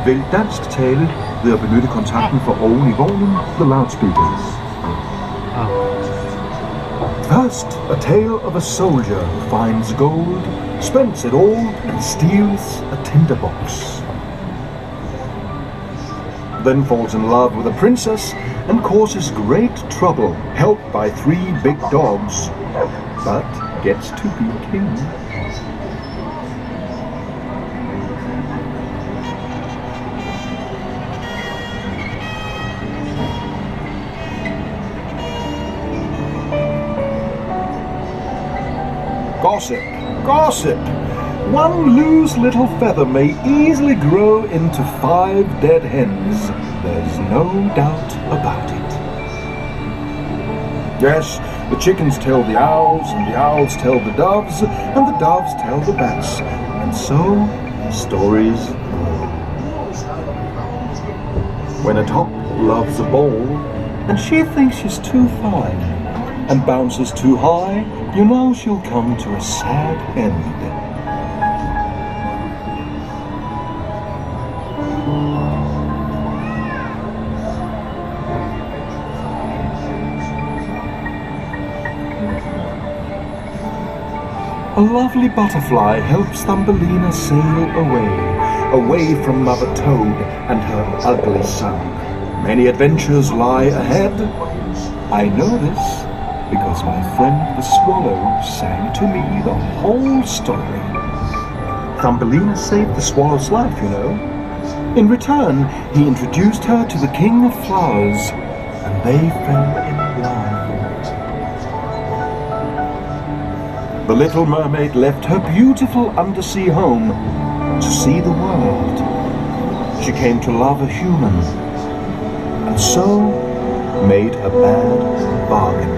Vælg dansk tale ved at benytte kontakten for oven i vognen, the loudspeakers. First, a tale of a soldier who finds gold, spends it all, and steals a tinderbox. Then falls in love with a princess and causes great trouble, helped by 3 big dogs, but gets to be king. Gossip, gossip! One loose little feather may easily grow into 5 dead hens. There's no doubt about it. Yes, the chickens tell the owls, and the owls tell the doves, and the doves tell the bats. And so, stories grow. When a top loves a ball, and she thinks she's too fine, and bounces too high, you know she'll come to a sad end. A lovely butterfly helps Thumbelina sail away from Mother Toad and her ugly son. Many adventures lie ahead. I know this because my friend the swallow sang to me the whole story. Thumbelina saved the swallow's life, you know. In return, he introduced her to the king of flowers, and they fell in love. The little mermaid left her beautiful undersea home to see the world. She came to love a human, and so made a bad bargain.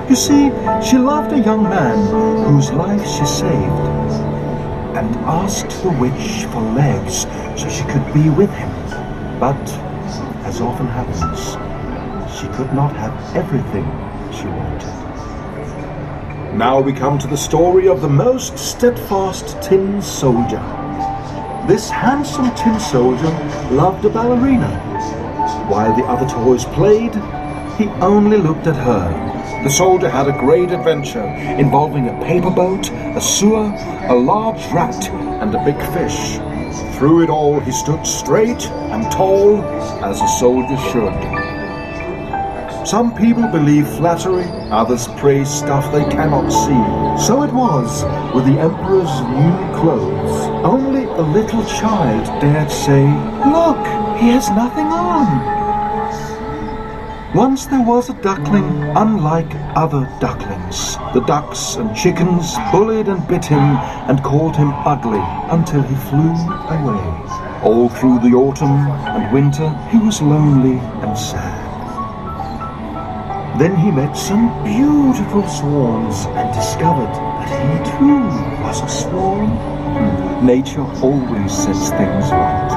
You see, she loved a young man whose life she saved, and asked the witch for legs so she could be with him. But, as often happens, she could not have everything she wanted. Now we come to the story of the most steadfast tin soldier. This handsome tin soldier loved a ballerina. While the other toys played, he only looked at her. The soldier had a great adventure involving a paper boat, a sewer, a large rat, and a big fish. Through it all, he stood straight and tall, as a soldier should. Some people believe flattery, others praise stuff they cannot see. So it was with the emperor's new clothes. Only a little child dared say, "Look, he has nothing on." Once there was a duckling unlike other ducklings. The ducks and chickens bullied and bit him and called him ugly until he flew away. All through the autumn and winter he was lonely and sad. Then he met some beautiful swans and discovered that he too was a swan. Nature always sets things right.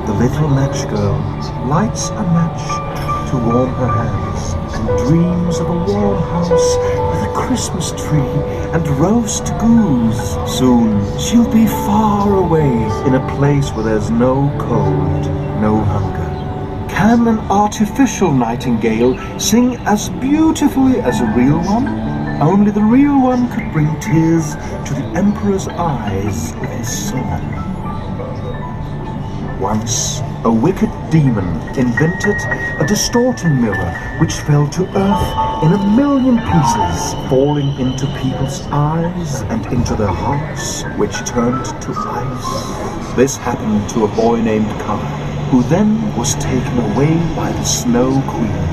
The little match girl lights a match to warm her hands and dreams of a warm house with a Christmas tree and roast goose. Soon she'll be far away in a place where there's no cold, no hunger. Can an artificial nightingale sing as beautifully as a real one? Only the real one could bring tears to the emperor's eyes with his song. Once, a wicked demon invented a distorting mirror which fell to earth in 1,000,000 pieces, falling into people's eyes and into their hearts, which turned to ice. This happened to a boy named Kai, who then was taken away by the Snow Queen.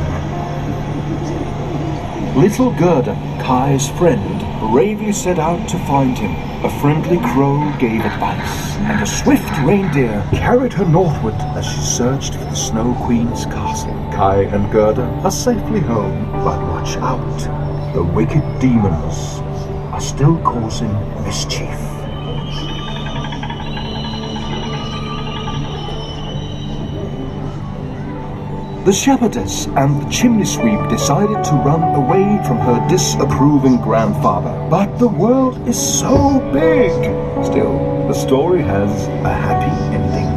Little Gerda, Kai's friend, bravely set out to find him. A friendly crow gave advice, and a swift reindeer carried her northward as she searched for the Snow Queen's castle. Kai and Gerda are safely home, but watch out. The wicked demons are still causing mischief. The shepherdess and the chimney sweep decided to run away from her disapproving grandfather. But the world is so big! Still, the story has a happy ending.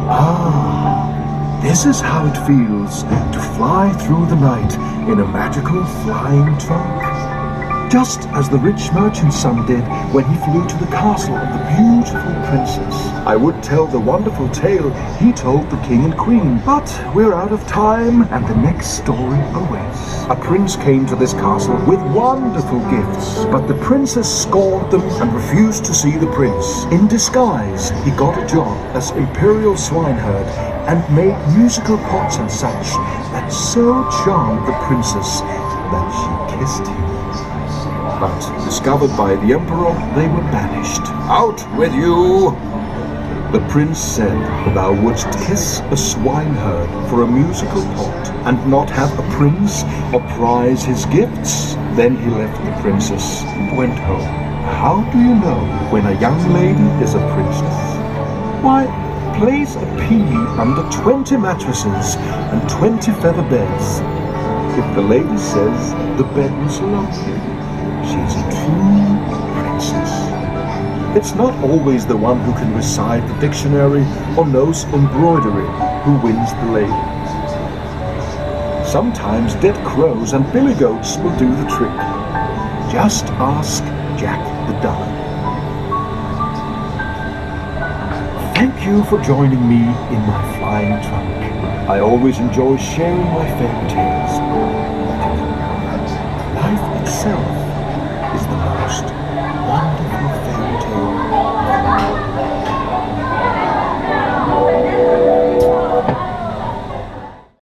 Ah, this is how it feels to fly through the night in a magical flying trunk. Just as the rich merchant's son did when he flew to the castle of the beautiful princess. I would tell the wonderful tale he told the king and queen, but we're out of time and the next story awaits. A prince came to this castle with wonderful gifts, but the princess scorned them and refused to see the prince. In disguise, he got a job as imperial swineherd and made musical pots and such that so charmed the princess that she kissed him. But discovered by the emperor, they were banished. Out with you! The prince said, thou wouldst kiss a swineherd for a musical pot and not have a prince or prize his gifts? Then he left the princess and went home. How do you know when a young lady is a princess? Why, place a pea under 20 mattresses and 20 feather beds. If the lady says the bed was lovely, she's a true princess. It's not always the one who can recite the dictionary or knows embroidery who wins the lady. Sometimes dead crows and billy goats will do the trick. Just ask Jack the Duck. Thank you for joining me in my flying trunk. I always enjoy sharing my fairy tales. Life itself